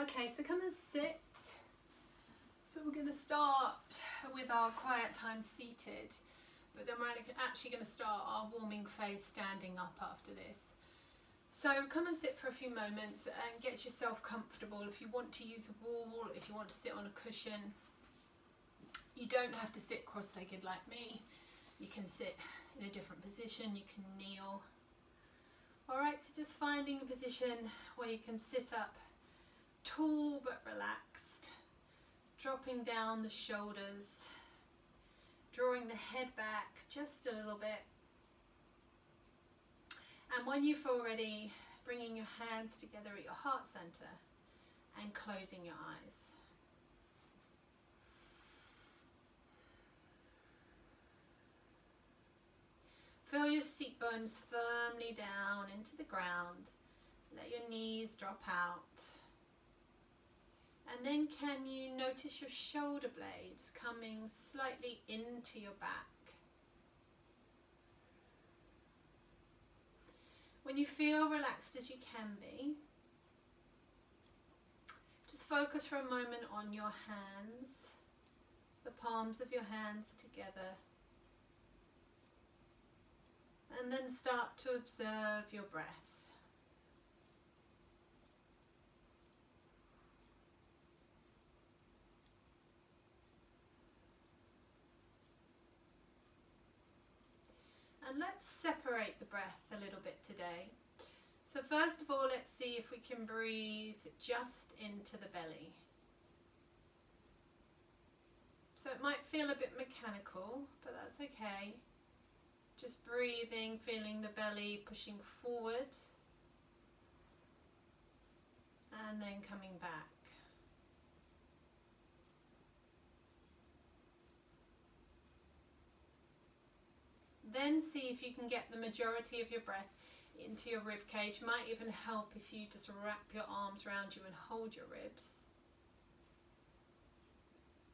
Okay, so come and sit. So we're going to start with our quiet time seated, but then we're actually going to start our warming phase standing up after this. So come and sit for a few moments and get yourself comfortable. If you want to use a wall, if you want to sit on a cushion, you don't have to sit cross-legged like me. You can sit in a different position, you can kneel. Alright, so just finding a position where you can sit up tall but relaxed, dropping down the shoulders, drawing the head back just a little bit. And when you feel ready, bringing your hands together at your heart center and closing your eyes. Feel your seat bones firmly down into the ground. Let your knees drop out. And then can you notice your shoulder blades coming slightly into your back? When you feel relaxed as you can be, just focus for a moment on your hands, the palms of your hands together, and then start to observe your breath. And let's separate the breath a little bit today. So first of all, let's see if we can breathe just into the belly. So it might feel a bit mechanical, but that's okay. Just breathing, feeling the belly pushing forward and then coming back. Then see if you can get the majority of your breath into your rib cage. Might even help if you just wrap your arms around you and hold your ribs.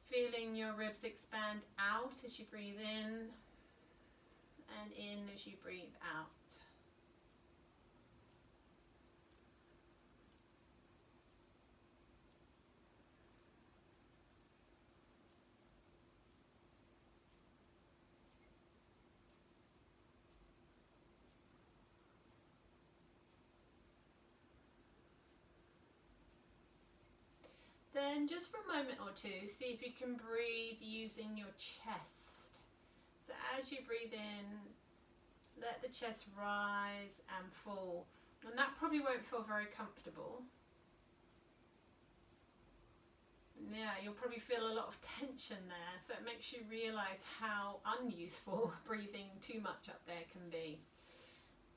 Feeling your ribs expand out as you breathe in and in as you breathe out. Then just for a moment or two, see if you can breathe using your chest. So as you breathe in, let the chest rise and fall. And that probably won't feel very comfortable. Yeah, you'll probably feel a lot of tension there, so it makes you realize how unuseful breathing too much up there can be.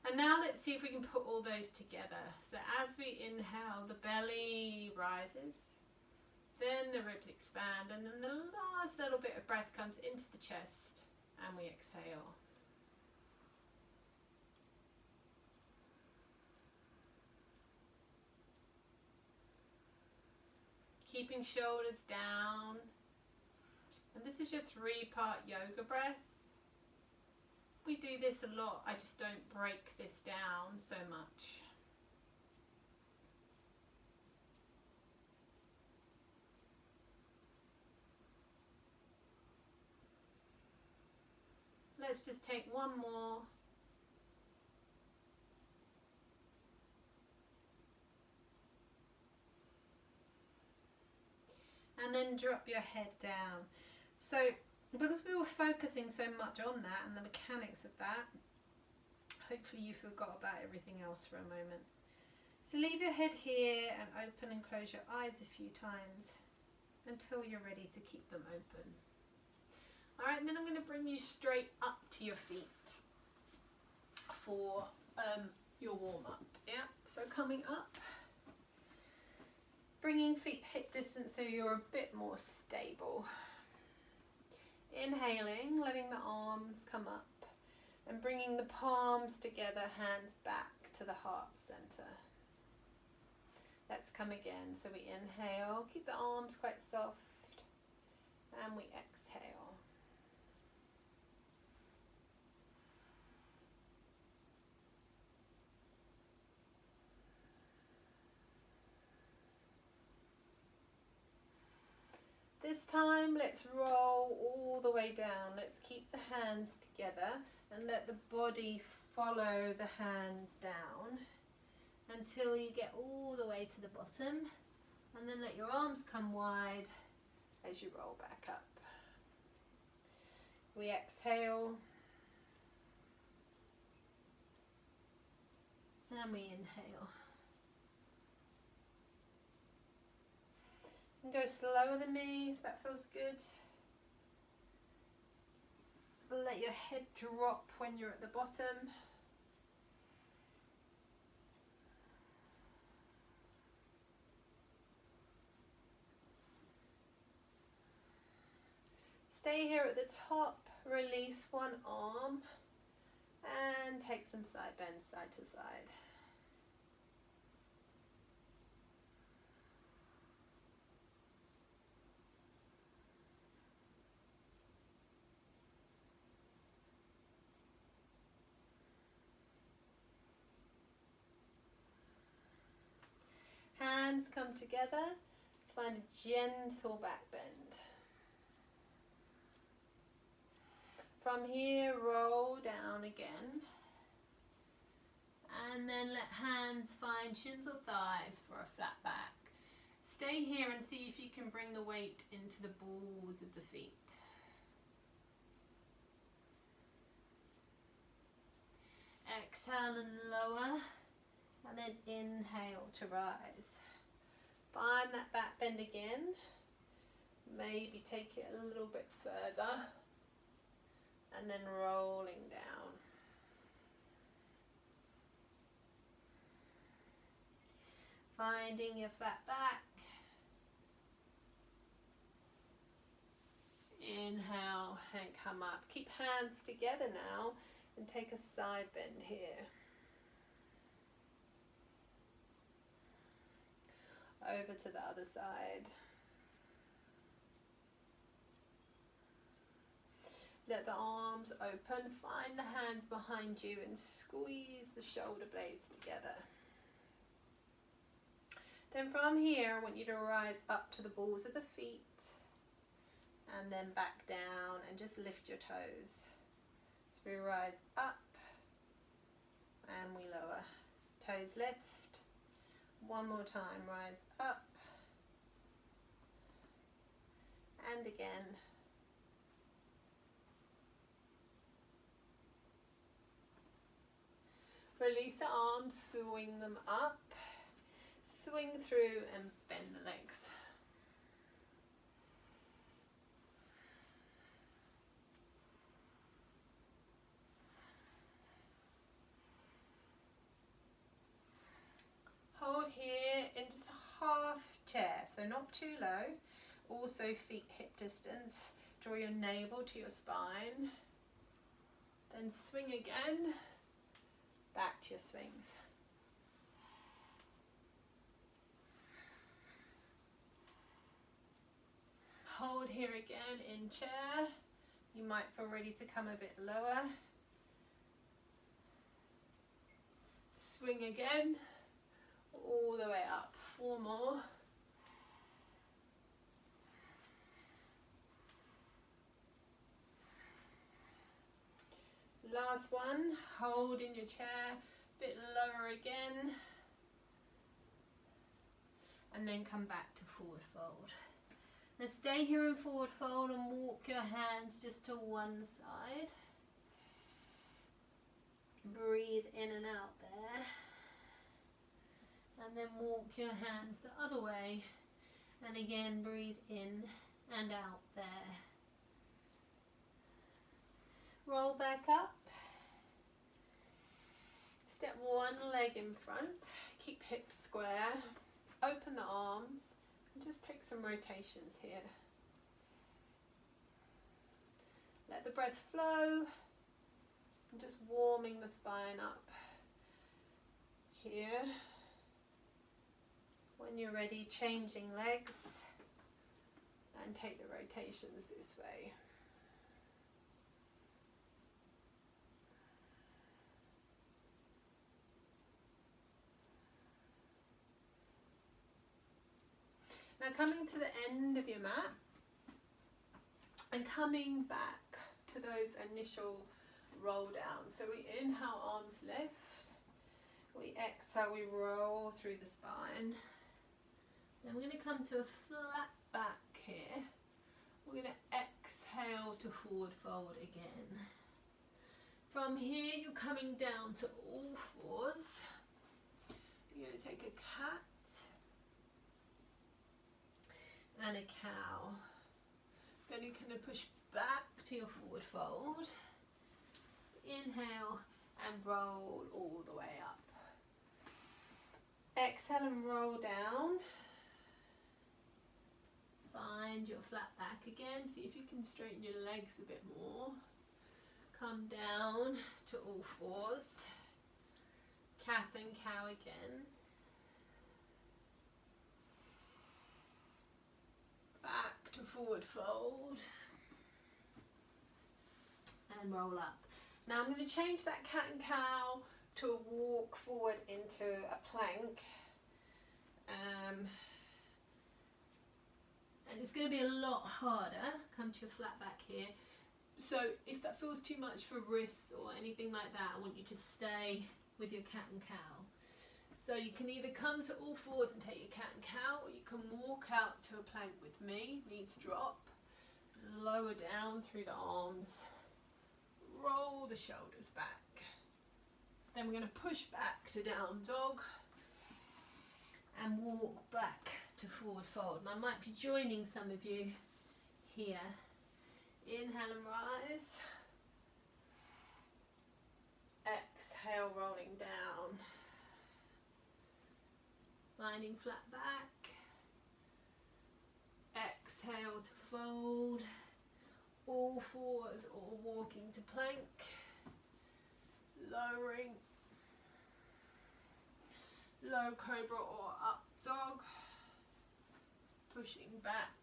And now let's see if we can put all those together. So as we inhale, the belly rises, then the ribs expand, and then the last little bit of breath comes into the chest and we exhale. Keeping shoulders down. And this is your 3-part yoga breath. We do this a lot, I just don't break this down so much. Let's just take one more. And then drop your head down. So because we were focusing so much on that and the mechanics of that, hopefully you forgot about everything else for a moment. So leave your head here and open and close your eyes a few times until you're ready to keep them open. Alright, then I'm going to bring you straight up to your feet for your warm-up. Yeah, so coming up, bringing feet hip distance so you're a bit more stable. Inhaling, letting the arms come up and bringing the palms together, hands back to the heart center. Let's come again. So we inhale, keep the arms quite soft, and we exhale. This time, let's roll all the way down. Let's keep the hands together and let the body follow the hands down until you get all the way to the bottom, and then let your arms come wide as you roll back up. We exhale and we inhale. And go slower than me if that feels good. Let your head drop when you're at the bottom. Stay here at the top, release one arm and take some side bends side to side. Hands come together. Let's find a gentle back bend. From here, roll down again. And then let hands find shins or thighs for a flat back. Stay here and see if you can bring the weight into the balls of the feet. Exhale and lower. And then inhale to rise. Find that back bend again. Maybe take it a little bit further. And then rolling down. Finding your flat back. Inhale and come up. Keep hands together now and take a side bend here. Over to the other side. Let the arms open, find the hands behind you and squeeze the shoulder blades together. Then from here, I want you to rise up to the balls of the feet and then back down and just lift your toes. So we rise up and we lower. Toes lift. One more time, rise up and again. Release the arms, swing them up, swing through and bend the legs. Hold here in just a half chair, so not too low. Also feet hip distance. Draw your navel to your spine. Then swing again. Back to your swings. Hold here again in chair. You might feel ready to come a bit lower. Swing again. All the way up. 4 more. Last one. Hold in your chair. Bit lower again. And then come back to forward fold. Now stay here in forward fold and walk your hands just to one side. Breathe in and out there. And then walk your hands the other way. And again, breathe in and out there. Roll back up. Step one leg in front. Keep hips square. Open the arms. And just take some rotations here. Let the breath flow. And just warming the spine up. Here. When you're ready, changing legs. And take the rotations this way. Now coming to the end of your mat, And coming back to those initial roll down. So we inhale, arms lift. We exhale, we roll through the spine. Then we're going to come to a flat back here. We're going to exhale to forward fold again. From here, you're coming down to all fours. You're going to take a cat and a cow. Then you're going to push back to your forward fold. Inhale and roll all the way up. Exhale and roll down. Find your flat back again. See if you can straighten your legs a bit more. Come down to all fours. Cat and cow again. Back to forward fold. And roll up. Now I'm going to change that cat and cow to a walk forward into a plank. And it's going to be a lot harder. Come to your flat back here. So if that feels too much for wrists or anything like that, I want you to stay with your cat and cow. So you can either come to all fours and take your cat and cow, or you can walk out to a plank with me, knees drop, lower down through the arms, roll the shoulders back. Then we're going to push back to down dog and walk back to forward fold. And I might be joining some of you here. Inhale and rise. Exhale, rolling down. Finding flat back. Exhale to fold. All fours or walking to plank. Lowering. Low cobra or up dog. Pushing back.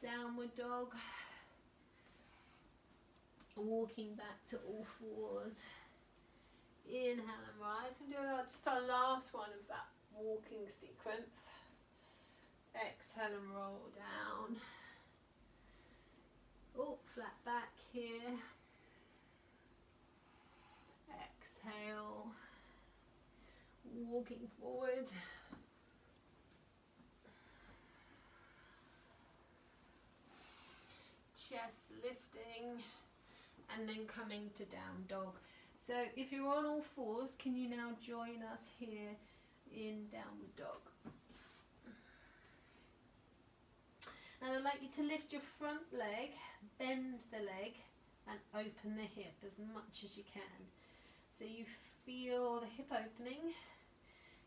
Downward dog. Walking back to all fours. Inhale and rise. We're doing just our last one of that walking sequence. Exhale and roll down. Oh, flat back here. Exhale. Walking forward. Chest lifting. And then coming to down dog. So if you're on all fours, can you now join us here in downward dog? And I'd like you to lift your front leg, bend the leg, and open the hip as much as you can. So you feel the hip opening.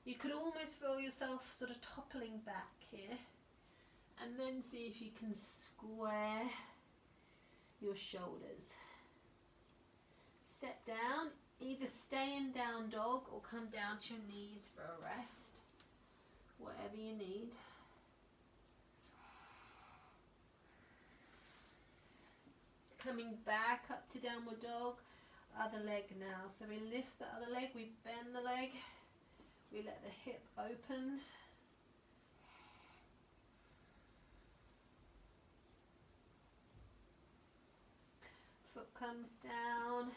You could almost feel yourself sort of toppling back here. And then see if you can square your shoulders. Step down, either stay in down dog or come down to your knees for a rest, whatever you need. Coming back up to downward dog, other leg now. So we lift the other leg, we bend the leg, we let the hip open. Foot comes down.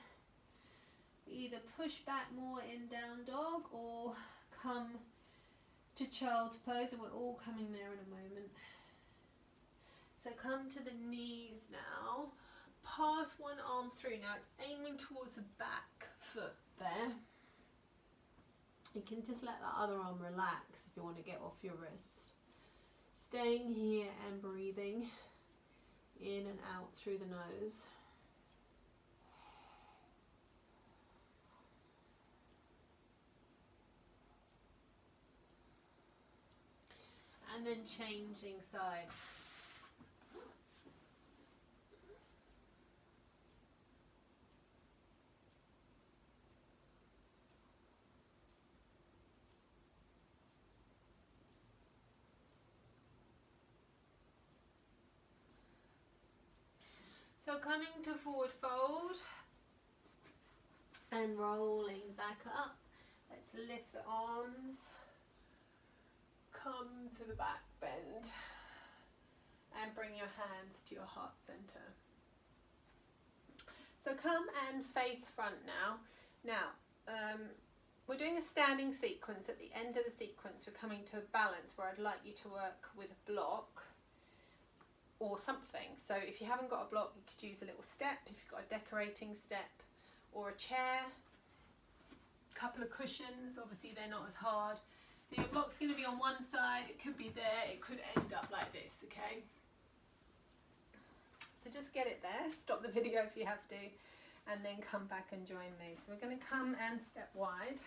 Either push back more in down dog or come to child's pose, and we're all coming there in a moment. So come to the knees now. Pass one arm through. Now it's aiming towards the back foot there. You can just let that other arm relax if you want to get off your wrist. Staying here and breathing in and out through the nose. And then changing sides. So coming to forward fold and rolling back up. Let's lift the arms. Come to the back bend. and bring your hands to your heart center. So come and face front now. Now, we're doing a standing sequence. At the end of the sequence, we're coming to a balance where I'd like you to work with a block or something. So if you haven't got a block, you could use a little step. If you've got a decorating step or a chair, a couple of cushions, obviously they're not as hard. So your block's going to be on one side, it could be there, it could end up like this, okay? So just get it there, stop the video if you have to, and then come back and join me. So we're going to come and step wide,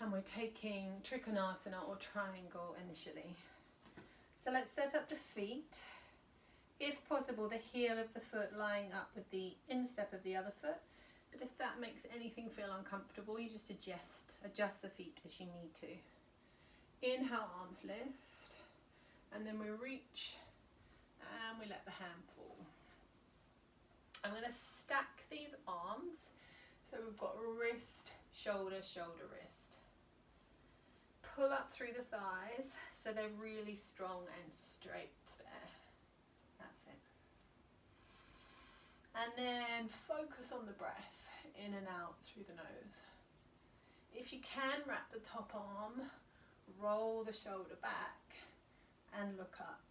and we're taking Trikonasana or triangle initially. So let's set up the feet. If possible, the heel of the foot lying up with the instep of the other foot. But if that makes anything feel uncomfortable, you just adjust the feet as you need to. Inhale, arms lift, and then we reach and we let the hand fall. I'm going to stack these arms so we've got wrist, shoulder, shoulder, wrist. Pull up through the thighs so they're really strong and straight there. That's it. And then focus on the breath, in and out through the nose. If you can, wrap the top arm, roll the shoulder back and look up.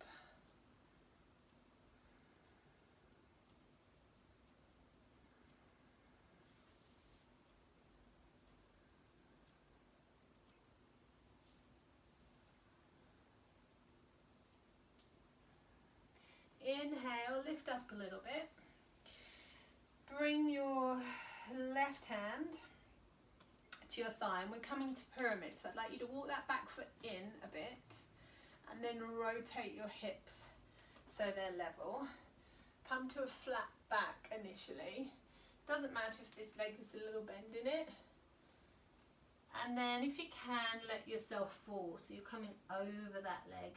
Inhale, lift up a little bit. Bring your left hand to your thigh, and we're coming to pyramid. So I'd like you to walk that back foot in a bit and then rotate your hips so they're level. Come to a flat back initially. Doesn't matter if this leg is a little bend in it. And then if you can, let yourself fall. So you're coming over that leg.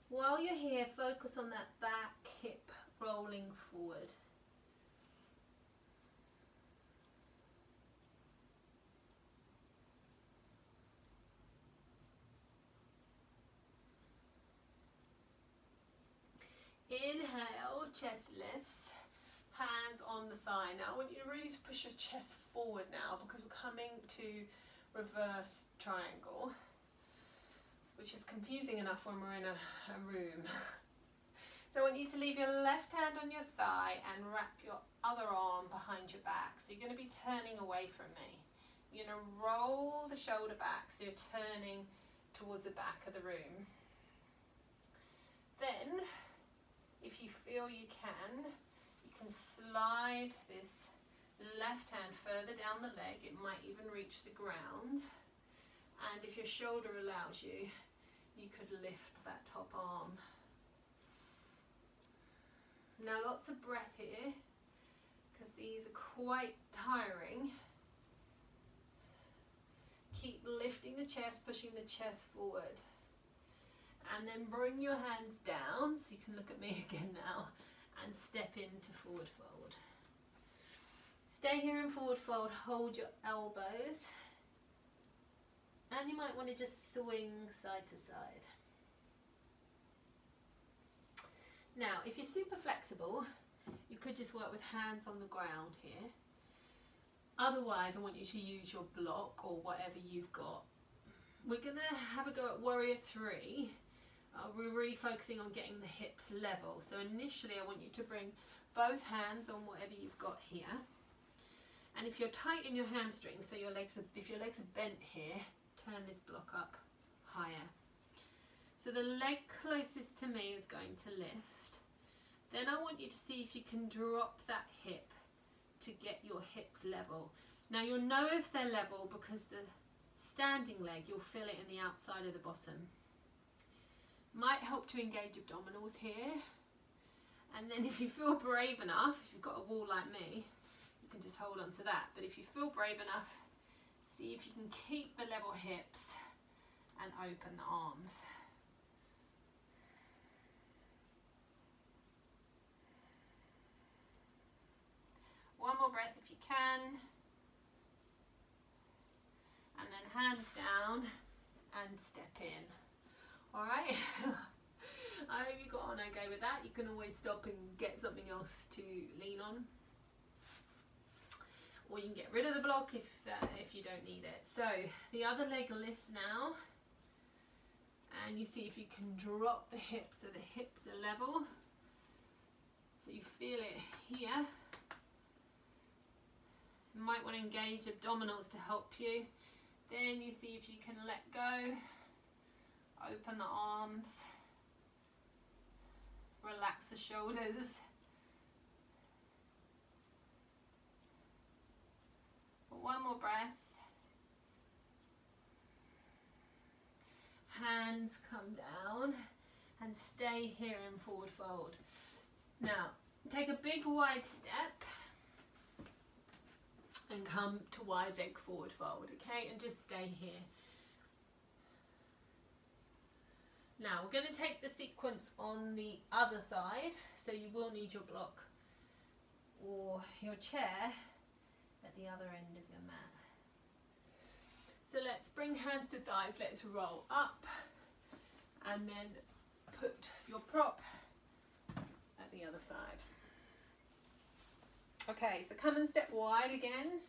While you're here, focus on that back hip rolling forward. Inhale, chest lifts, hands on the thigh. Now I want you to really push your chest forward now, because we're coming to reverse triangle, which is confusing enough when we're in a room. So I want you to leave your left hand on your thigh and wrap your other arm behind your back. So you're going to be turning away from me. You're going to roll the shoulder back, so you're turning towards the back of the room. Then, if you feel you can slide this left hand further down the leg. It might even reach the ground. And if your shoulder allows you, you could lift that top arm. Now lots of breath here, because these are quite tiring. Keep lifting the chest, pushing the chest forward. And then bring your hands down, so you can look at me again now, and step into forward fold. Stay here in forward fold, hold your elbows. And you might want to just swing side to side. Now, if you're super flexible, you could just work with hands on the ground here. Otherwise, I want you to use your block or whatever you've got. We're going to have a go at Warrior 3. We're really focusing on getting the hips level. So initially, I want you to bring both hands on whatever you've got here. And if you're tight in your hamstrings, so if your legs are bent here, turn this block up higher. So the leg closest to me is going to lift. Then I want you to see if you can drop that hip to get your hips level. Now you'll know if they're level because the standing leg, you'll feel it in the outside of the bottom. Might help to engage abdominals here. And then if you feel brave enough, if you've got a wall like me, you can just hold on to that. But if you feel brave enough, see if you can keep the level hips and open the arms. One more breath if you can. And then hands down and step in. All right. I hope you got on okay with that. You can always stop and get something else to lean on, or you can get rid of the block if you don't need it. So the other leg lifts now, and you see if you can drop the hips so the hips are level, so you feel it here. You might want to engage abdominals to help you. Then you see if you can let go, open the arms, relax the shoulders. One more breath. Hands come down and stay here in forward fold. Now, take a big wide step and come to wide leg forward fold, okay? And just stay here. Now, we're going to take the sequence on the other side, so you will need your block or your chair at the other end of your mat. So let's bring hands to thighs, let's roll up and then put your prop at the other side. Okay, so come and step wide again.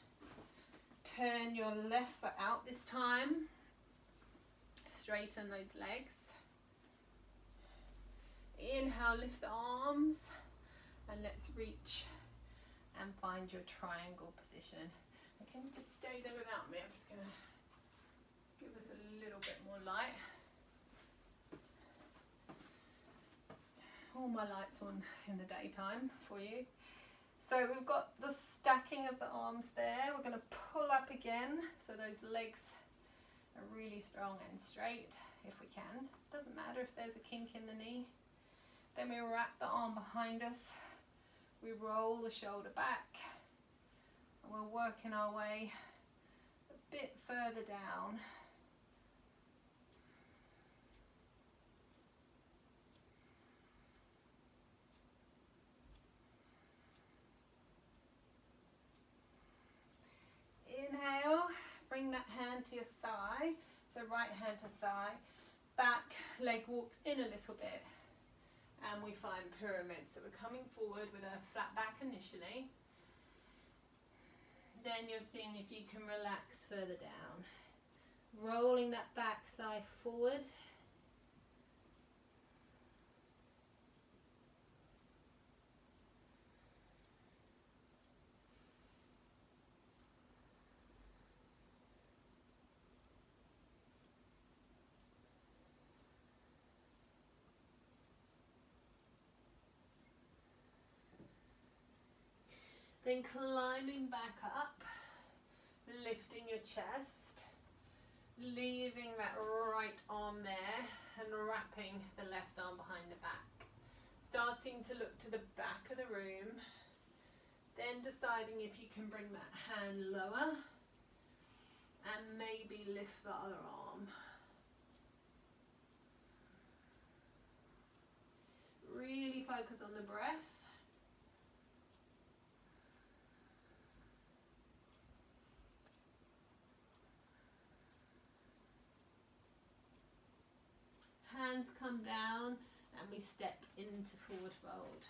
Turn your left foot out this time. Straighten those legs. Inhale, lift the arms, and let's reach and find your triangle position. Okay, just stay there without me. I'm just going to give us a little bit more light. All my lights on in the daytime for you. So we've got the stacking of the arms there. We're going to pull up again so those legs are really strong and straight if we can. Doesn't matter if there's a kink in the knee. Then we wrap the arm behind us. We roll the shoulder back. And we're working our way a bit further down. Inhale, bring that hand to your thigh. So right hand to thigh. Back leg walks in a little bit. And we find pyramid. So we're coming forward with a flat back initially. Then you're seeing if you can relax further down. Rolling that back thigh forward. Then climbing back up, lifting your chest, leaving that right arm there and wrapping the left arm behind the back. Starting to look to the back of the room, then deciding if you can bring that hand lower and maybe lift the other arm. Really focus on the breath. Hands come down and we step into forward fold.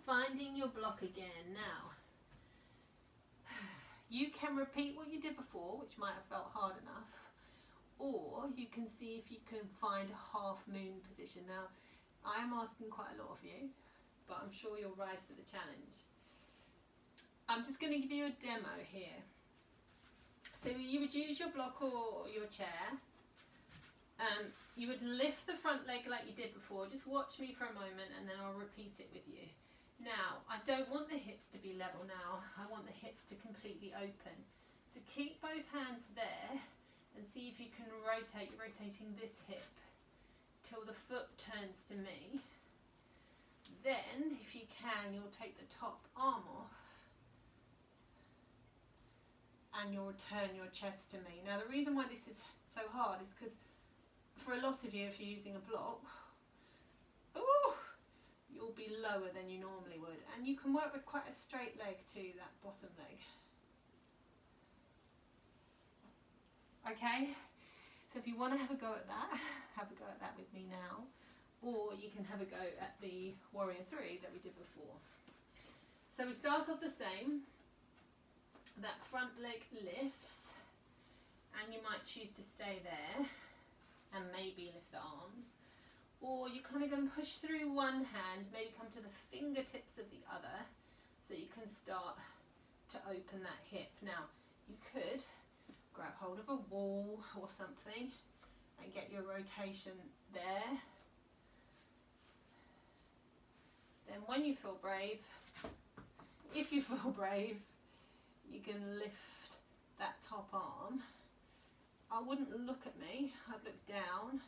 Finding your block again. Now, you can repeat what you did before, which might have felt hard enough, or you can see if you can find a half moon position. Now, I am asking quite a lot of you, but I'm sure you'll rise to the challenge. I'm just going to give you a demo here. So you would use your block or your chair. You would lift the front leg like you did before. Just watch me for a moment and then I'll repeat it with you. Now, I don't want the hips to be level now. I want the hips to completely open. So keep both hands there and see if you can rotate. You're rotating this hip till the foot turns to me. Then, if you can, you'll take the top arm off and you'll turn your chest to me. Now, the reason why this is so hard is because for a lot of you, if you're using a block, you'll be lower than you normally would. And you can work with quite a straight leg too, that bottom leg. Okay, So if you want to have a go at that, have a go at that with me now, or you can have a go at the Warrior 3 that we did before. So we start off the same. That front leg lifts, and you might choose to stay there and maybe lift the arms, or you're kind of going to push through one hand, maybe come to the fingertips of the other, so you can start to open that hip. Now you could grab hold of a wall or something and get your rotation there. Then when you feel brave, if you feel brave, you can lift that top arm. I wouldn't look at me, I'd look down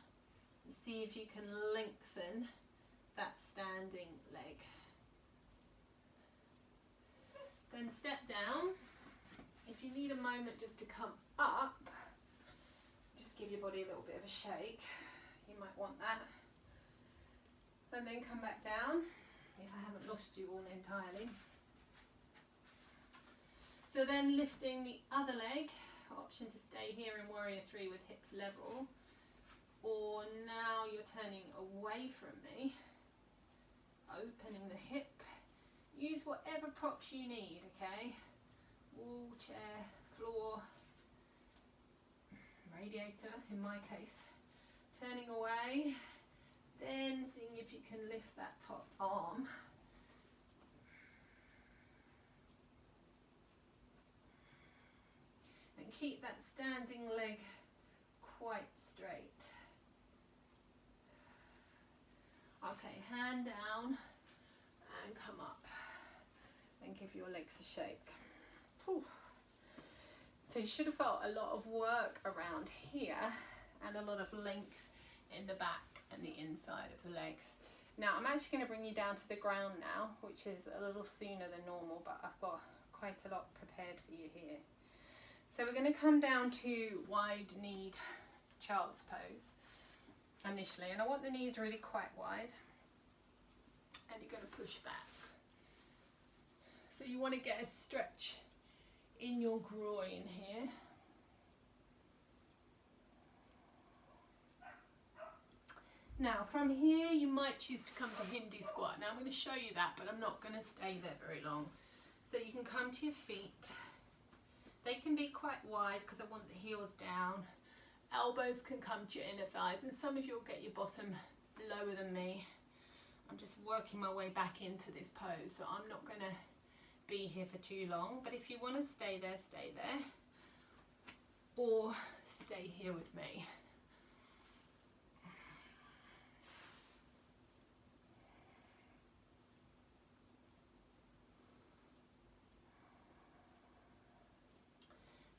and see if you can lengthen that standing leg. Then step down. If you need a moment just to come up, just give your body a little bit of a shake. You might want that. And then come back down, if I haven't lost you all entirely. So then lifting the other leg, option to stay here in Warrior 3 with hips level, or now you're turning away from me, opening the hip. Use whatever props you need, okay? Wall, chair, floor, radiator in my case. Turning away, then seeing if you can lift that top arm. And keep that standing leg quite straight. Okay, hand down and come up. And give your legs a shake. Whew. So you should have felt a lot of work around here and a lot of length in the back and the inside of the legs. Now I'm actually going to bring you down to the ground now, which is a little sooner than normal, but I've got quite a lot prepared for you here. So we're going to come down to wide-kneed child's pose initially, and I want the knees really quite wide, and you're going to push back. So you want to get a stretch in your groin here. Now from here you might choose to come to Hindi squat. Now I'm going to show you that, but I'm not going to stay there very long. So you can come to your feet. They can be quite wide because I want the heels down. Elbows can come to your inner thighs, and some of you will get your bottom lower than me. I'm just working my way back into this pose, so I'm not going to be here for too long, but if you want to stay there, or stay here with me.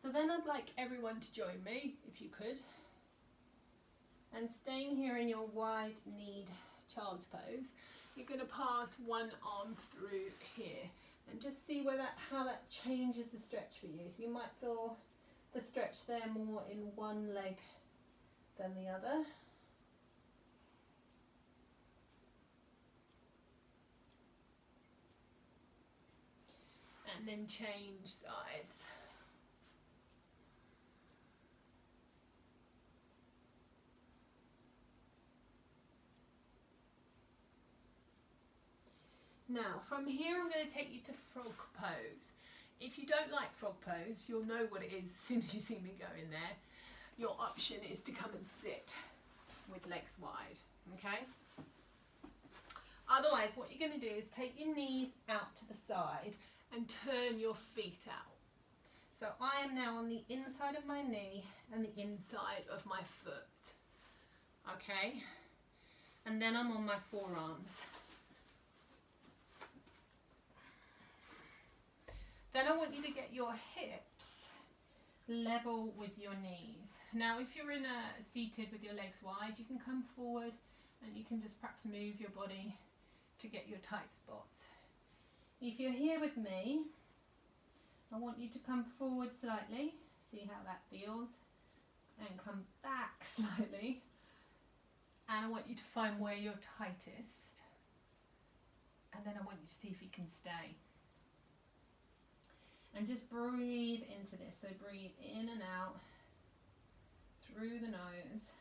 So then I'd like everyone to join me, if you could, and staying here in your wide-kneed child's pose, you're going to pass one arm through here. And just see where how that changes the stretch for you. So you might feel the stretch there more in one leg than the other. And then change sides. Now, from here I'm going to take you to frog pose. If you don't like frog pose, you'll know what it is as soon as you see me go in there. Your option is to come and sit with legs wide, okay? Otherwise, what you're going to do is take your knees out to the side and turn your feet out. So I am now on the inside of my knee and the inside of my foot, okay? And then I'm on my forearms. Then I want you to get your hips level with your knees. Now if you're in a seated with your legs wide, you can come forward and you can just perhaps move your body to get your tight spots. If you're here with me, I want you to come forward slightly, see how that feels, and come back slightly, and I want you to find where you're tightest, and then I want you to see if you can stay. And just breathe into this. So breathe in and out through the nose.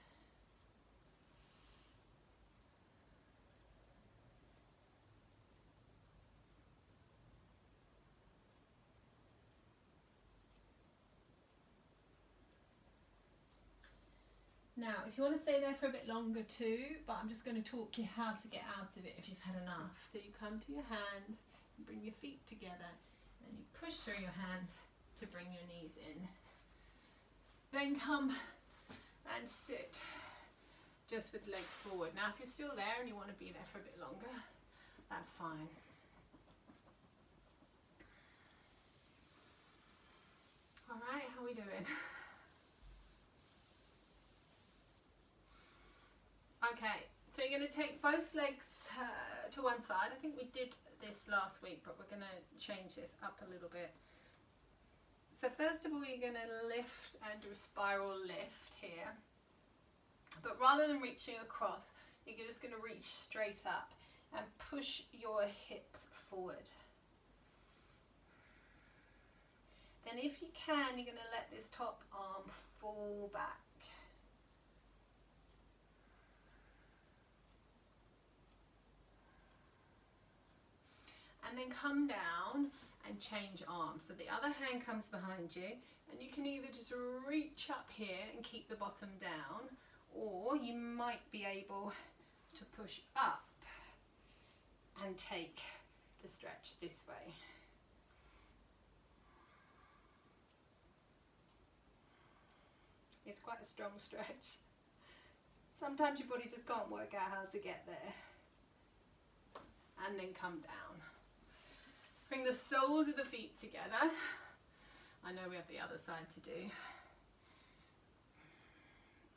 Now, if you want to stay there for a bit longer too, but I'm just going to talk you how to get out of it if you've had enough. So you come to your hands, and bring your feet together, and you push through your hands to bring your knees in. Then come and sit just with legs forward. Now, if you're still there and you want to be there for a bit longer, that's fine. All right, how are we doing? Okay, so you're going to take both legs to one side. I think we did this last week, but we're going to change this up a little bit. So first of all, you're going to lift and do a spiral lift here. But rather than reaching across, you're just going to reach straight up and push your hips forward. Then if you can, you're going to let this top arm fall back. And then come down and change arms. So the other hand comes behind you, and you can either just reach up here and keep the bottom down, or you might be able to push up and take the stretch this way. It's quite a strong stretch. Sometimes your body just can't work out how to get there. And then come down. Bring the soles of the feet together. I know we have the other side to do.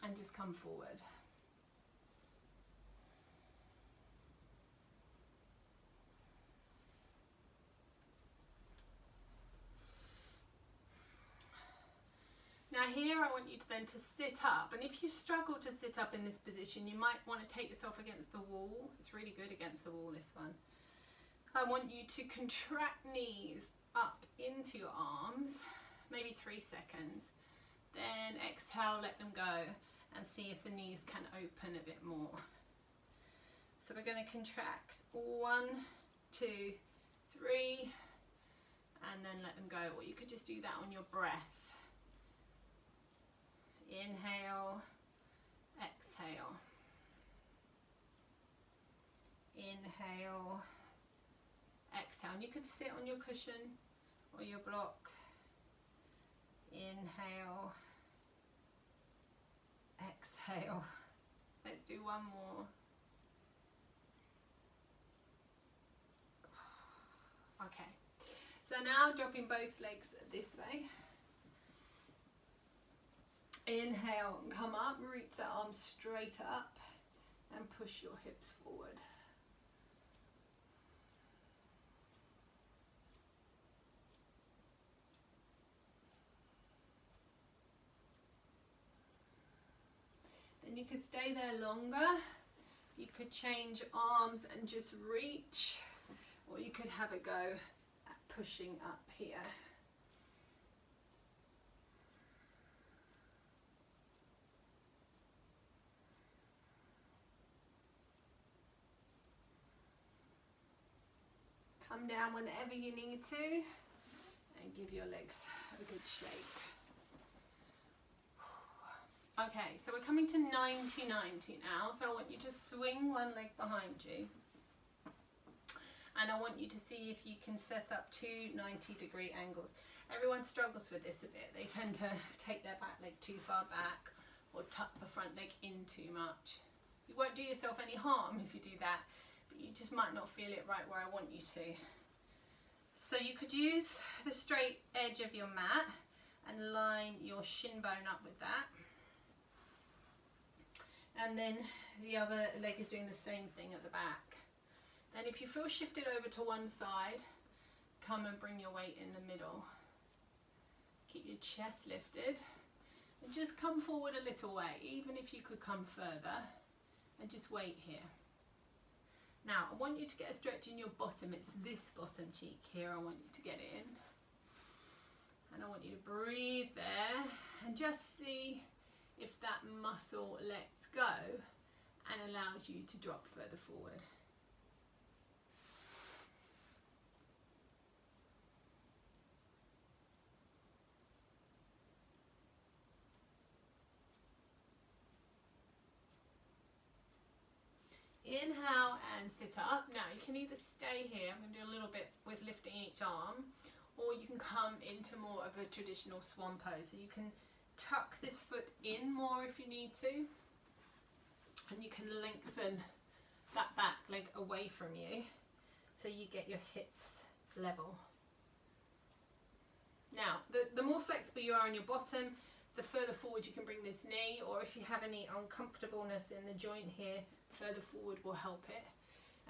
And just come forward. Now here I want you to then to sit up, and if you struggle to sit up in this position, you might want to take yourself against the wall. It's really good against the wall, this one. I want you to contract knees up into your arms, maybe 3 seconds. Then exhale, let them go, and see if the knees can open a bit more. So we're going to contract 1, 2, 3, and then let them go. Or you could just do that on your breath. Inhale, exhale. Inhale, exhale. And you could sit on your cushion or your block. Inhale, exhale. Let's do one more. Okay, so now dropping both legs this way. Inhale and come up, reach the arms straight up and push your hips forward. Then you could stay there longer. You could change arms and just reach, or you could have a go at pushing up here. Come down whenever you need to and give your legs a good shake. Okay, so we're coming to 90-90 now. So I want you to swing one leg behind you. And I want you to see if you can set up 2 90-degree angles. Everyone struggles with this a bit. They tend to take their back leg too far back or tuck the front leg in too much. You won't do yourself any harm if you do that, but you just might not feel it right where I want you to. So you could use the straight edge of your mat and line your shin bone up with that. And then the other leg is doing the same thing at the back. Then if you feel shifted over to one side, come and bring your weight in the middle. Keep your chest lifted and just come forward a little way, even if you could come further, and just wait here. Now I want you to get a stretch in your bottom. It's this bottom cheek here I want you to get in. And I want you to breathe there and just see if that muscle lets go and allows you to drop further forward. Inhale and sit up. Now you can either stay here, I'm going to do a little bit with lifting each arm, or you can come into more of a traditional swan pose. So you can tuck this foot in more if you need to, and you can lengthen that back leg away from you so you get your hips level. Now the more flexible you are in your bottom, the further forward you can bring this knee, or if you have any uncomfortableness in the joint here, further forward will help it.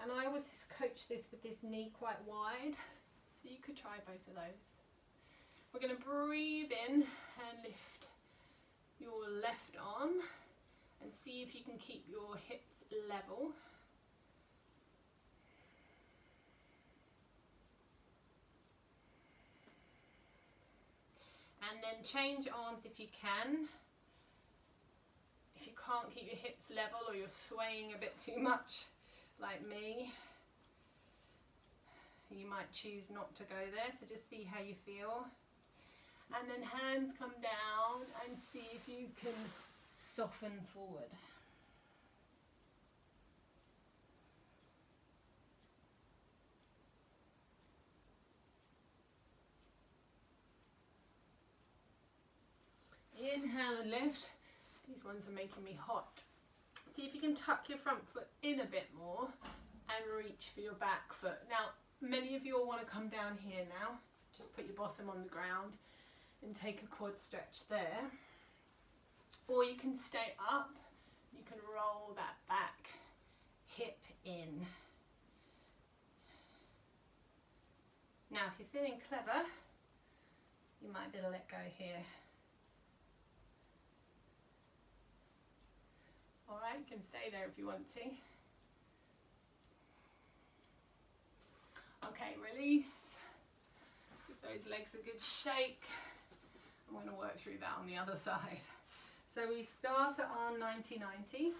And I always coach this with this knee quite wide, so you could try both of those. We're going to breathe in and lift your left arm and see if you can keep your hips level. And then change arms if you can. If you can't keep your hips level, or you're swaying a bit too much like me, you might choose not to go there, so just see how you feel. And then hands come down and see if you can soften forward. Inhale and lift. These ones are making me hot. See if you can tuck your front foot in a bit more and reach for your back foot. Now, many of you will want to come down here now. Just put your bottom on the ground and take a quad stretch there. Or you can stay up. You can roll that back hip in. Now, if you're feeling clever, you might be able to let go here. Alright, you can stay there if you want to. Okay, release. Give those legs a good shake. I'm going to work through that on the other side. So we start at our 90-90.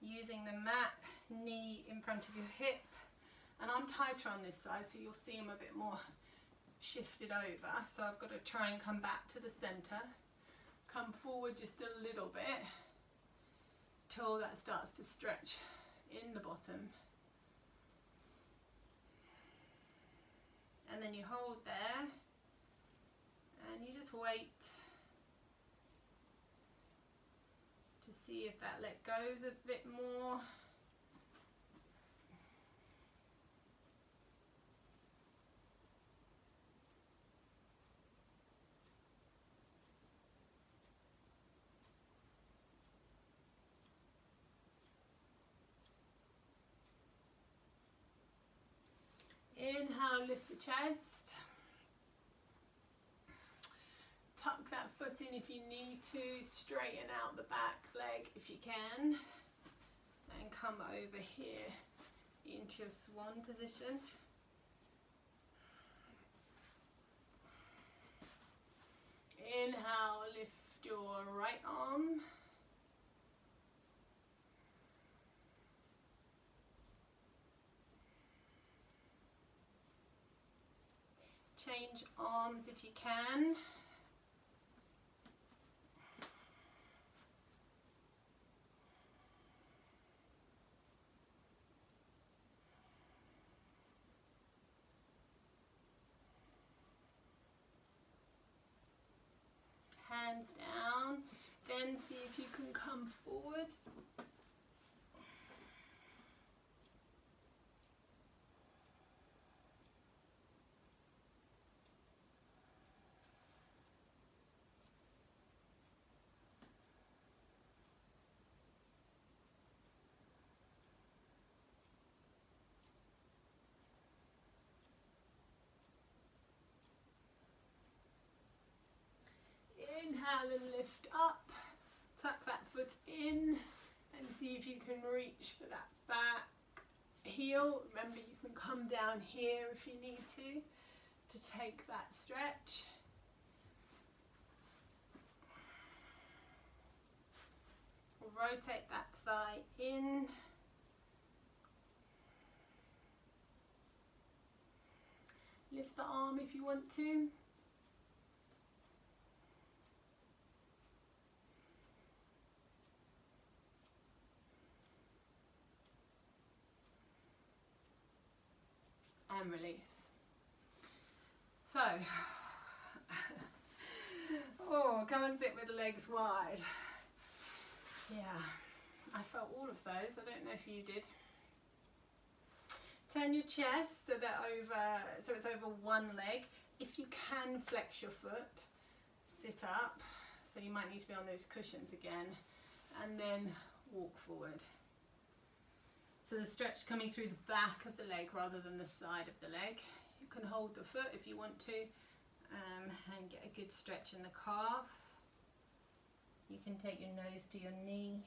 Using the mat, knee in front of your hip. And I'm tighter on this side, so you'll see them a bit more shifted over. So I've got to try and come back to the center. Come forward just a little bit till that starts to stretch in the bottom. And then you hold there and you just wait to see if that let goes a bit more. Inhale, lift the chest. Tuck that foot in if you need to. Straighten out the back leg if you can. And come over here into your swan position. Inhale, lift your right arm. Change arms if you can. Hands down. Then see if you can come forward. Inhale and lift up. Tuck that foot in and see if you can reach for that back heel. Remember, you can come down here if you need to take that stretch. rotate that thigh in. Lift the arm if you want to. And release. So, oh, come and sit with the legs wide. Yeah, I felt all of those. I don't know if you did. Turn your chest so that so it's over one leg. If you can, flex your foot. Sit up. So you might need to be on those cushions again, and then walk forward. So the stretch coming through the back of the leg rather than the side of the leg. You can hold the foot if you want to, and get a good stretch in the calf. You can take your nose to your knee.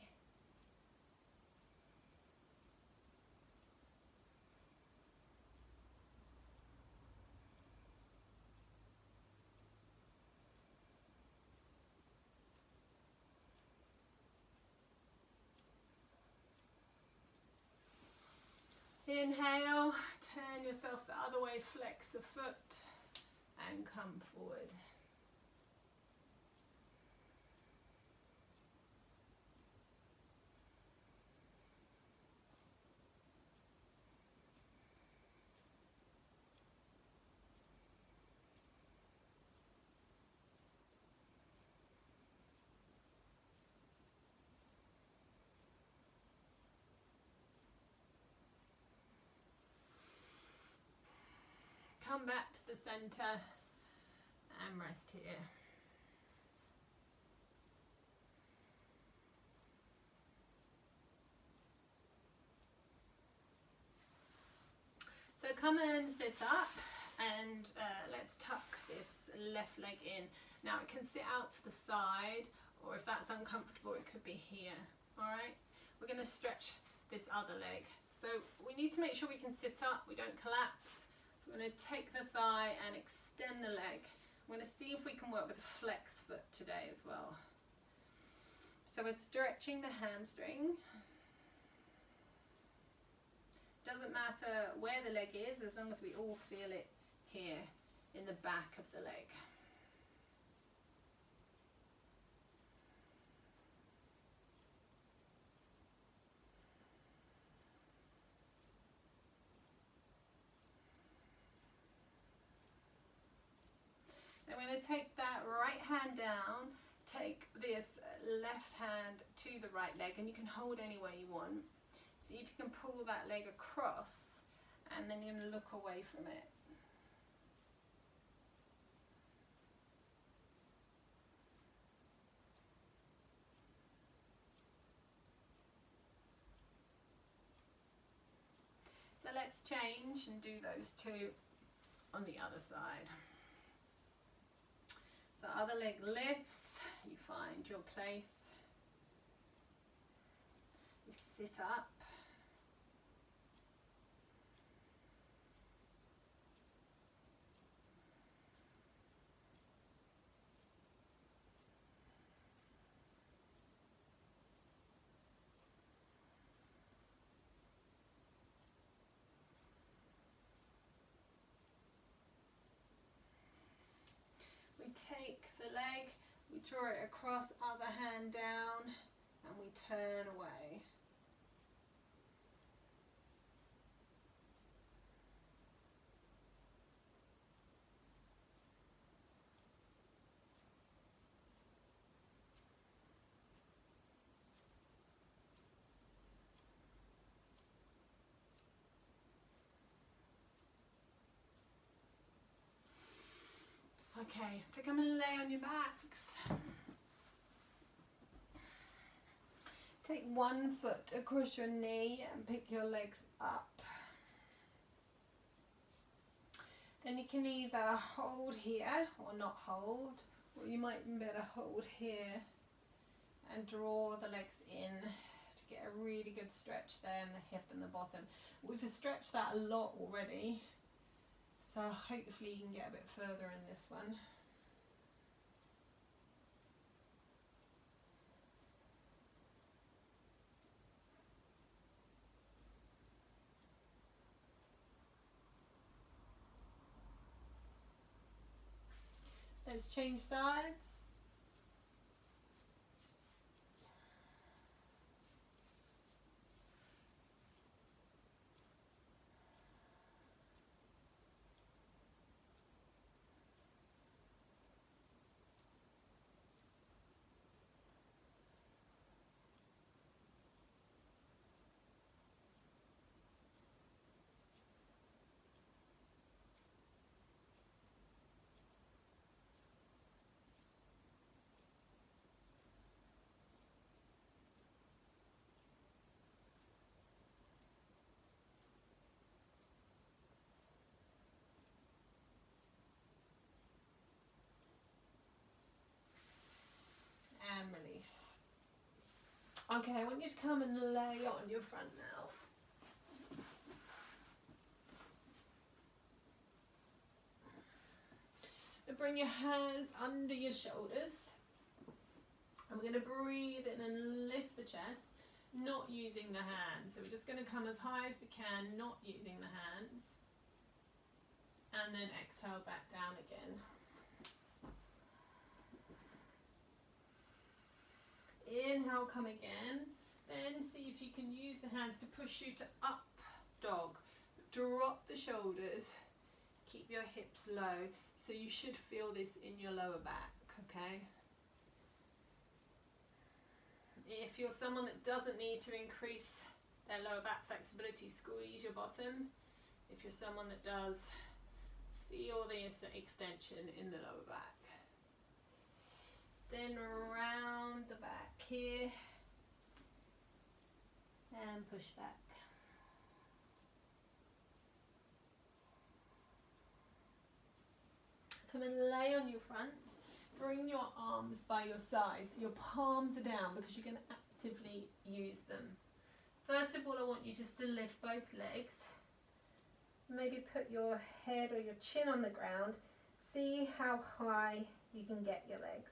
Inhale, turn yourself the other way, flex the foot and come forward. Come back to the center and rest here. So come and sit up, and let's tuck this left leg in. Now it can sit out to the side, or if that's uncomfortable, it could be here. All right, we're going to stretch this other leg. So we need to make sure we can sit up, we don't collapse. So we're going to take the thigh and extend the leg. I'm going to see if we can work with a flex foot today as well. So we're stretching the hamstring. Doesn't matter where the leg is, as long as we all feel it here in the back of the leg. Then we're going to take that right hand down, take this left hand to the right leg, and you can hold anywhere you want. See if you can pull that leg across, and then you're going to look away from it. So let's change and do those two on the other side. So other leg lifts, you find your place, you sit up. We take the leg, we draw it across, other hand down, and we turn away. Okay, so come and lay on your backs. Take one foot across your knee and pick your legs up. Then you can either hold here or not hold, or you might even better hold here and draw the legs in to get a really good stretch there in the hip and the bottom. We've stretched that a lot already, so hopefully you can get a bit further in this one. Let's change sides. And release. Okay, I want you to come and lay on your front now. And bring your hands under your shoulders. And we're going to breathe in and lift the chest, not using the hands. So we're just going to come as high as we can, not using the hands. And then exhale back down again. Inhale, come again. Then see if you can use the hands to push you to up dog. Drop the shoulders. Keep your hips low. So you should feel this in your lower back, okay? If you're someone that doesn't need to increase their lower back flexibility, squeeze your bottom. If you're someone that does, feel this extension in the lower back. Then round the back here and push back. Come and lay on your front. Bring your arms by your sides. Your palms are down because you're going to actively use them. First of all, I want you just to lift both legs. Maybe put your head or your chin on the ground. See how high you can get your legs.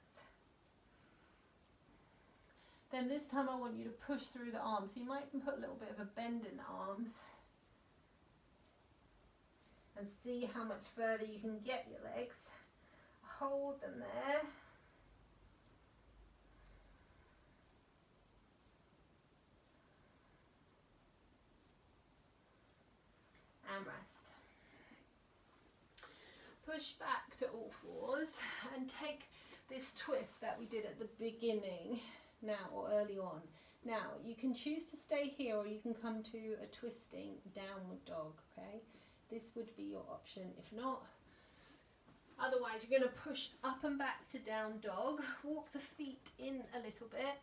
Then this time I want you to push through the arms. So you might even put a little bit of a bend in the arms. And see how much further you can get your legs. Hold them there. And rest. Push back to all fours and take this twist that we did at the beginning now or early on. Now you can choose to stay here or you can come to a twisting downward dog, okay? This would be your option. If not, otherwise you're going to push up and back to down dog. Walk the feet in a little bit.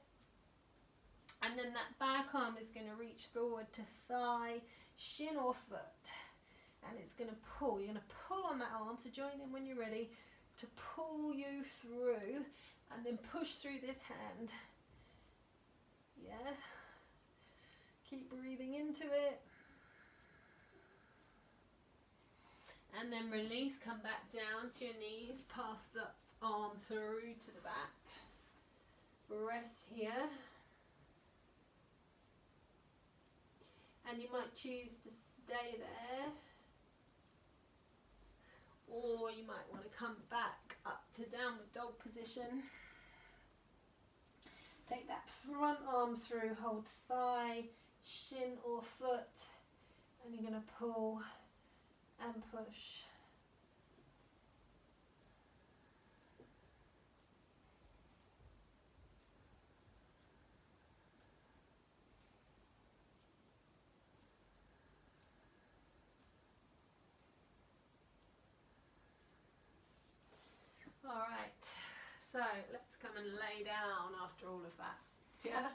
And then that back arm is going to reach forward to thigh, shin or foot. And it's going to pull. You're going to pull on that arm. So join in when you're ready to pull you through. And then push through this hand. Yeah. Keep breathing into it. And then release, come back down to your knees, pass the arm through to the back. Rest here. And you might choose to stay there. Or you might want to come back up to downward dog position. Take that front arm through, hold thigh, shin or foot, and you're going to pull and push. All right, so let's come and lay down after all of that. Yeah.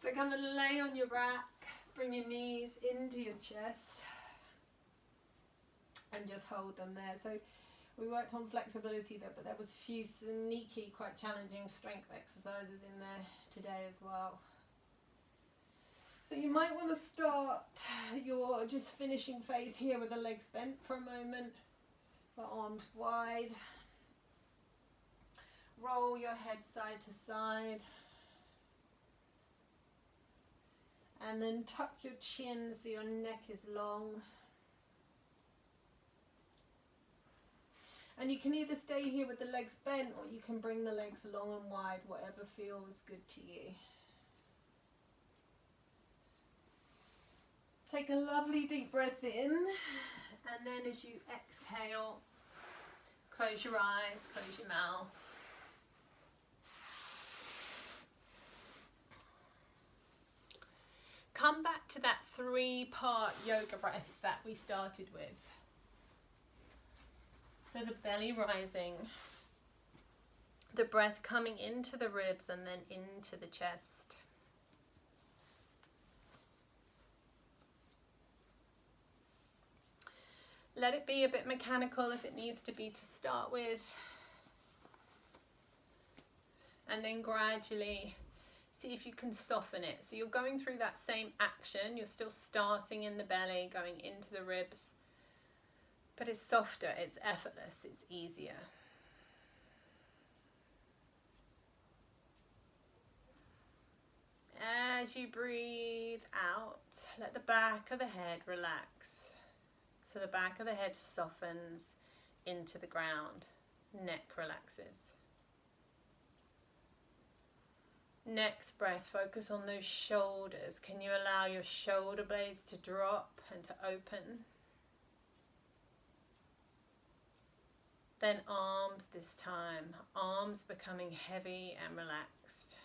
So come and lay on your back, bring your knees into your chest. And just hold them there. So we worked on flexibility there, but there was a few sneaky, quite challenging strength exercises in there today as well. So you might want to start your just finishing phase here with the legs bent for a moment, the arms wide. Roll your head side to side. And then tuck your chin so your neck is long. And you can either stay here with the legs bent, or you can bring the legs long and wide, whatever feels good to you. Take a lovely deep breath in, and then as you exhale, close your eyes, close your mouth. Come back to that 3-part yoga breath that we started with. So the belly rising, the breath coming into the ribs and then into the chest. Let it be a bit mechanical if it needs to be to start with. And then gradually see if you can soften it. So you're going through that same action. You're still starting in the belly, going into the ribs. But it's softer, it's effortless, it's easier. As you breathe out, let the back of the head relax. So the back of the head softens into the ground. Neck relaxes. Next breath, focus on those shoulders. Can you allow your shoulder blades to drop and to open? Then arms this time. Arms becoming heavy and relaxed.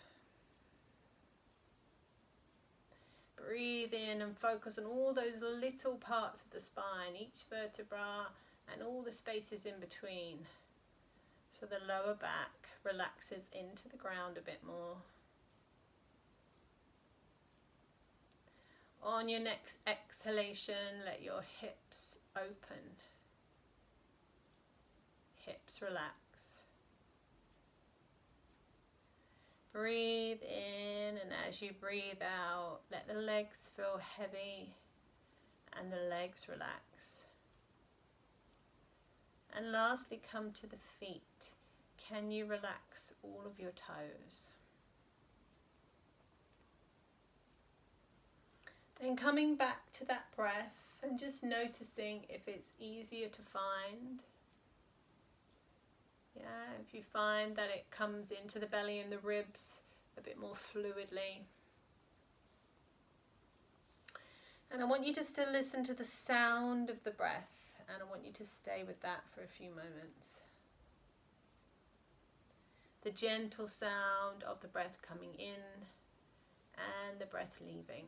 Breathe in and focus on all those little parts of the spine, each vertebra and all the spaces in between. So the lower back relaxes into the ground a bit more. On your next exhalation, let your hips open. Hips relax. Breathe in, and as you breathe out, let the legs feel heavy and the legs relax. And lastly, come to the feet. Can you relax all of your toes? Then coming back to that breath and just noticing if it's easier to find. Yeah, if you find that it comes into the belly and the ribs a bit more fluidly. And I want you just to listen to the sound of the breath, and I want you to stay with that for a few moments. The gentle sound of the breath coming in and the breath leaving.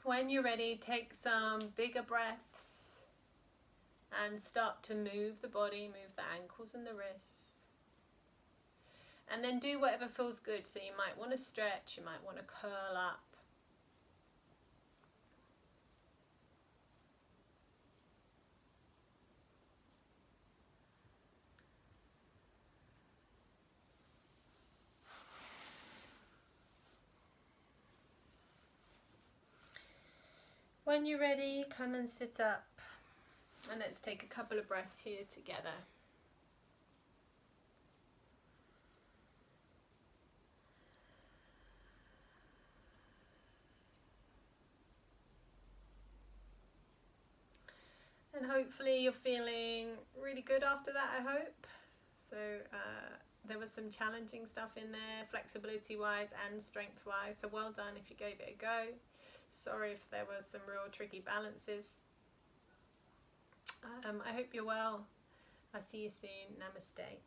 When you're ready, take some bigger breaths and start to move the body, move the ankles and the wrists. And then do whatever feels good. So you might want to stretch, you might want to curl up. When you're ready, come and sit up, and let's take a couple of breaths here together. And hopefully you're feeling really good after that, I hope. So there was some challenging stuff in there, flexibility wise and strength wise, so well done if you gave it a go. Sorry if there were some real tricky balances. I hope you're well. I'll see you soon. Namaste.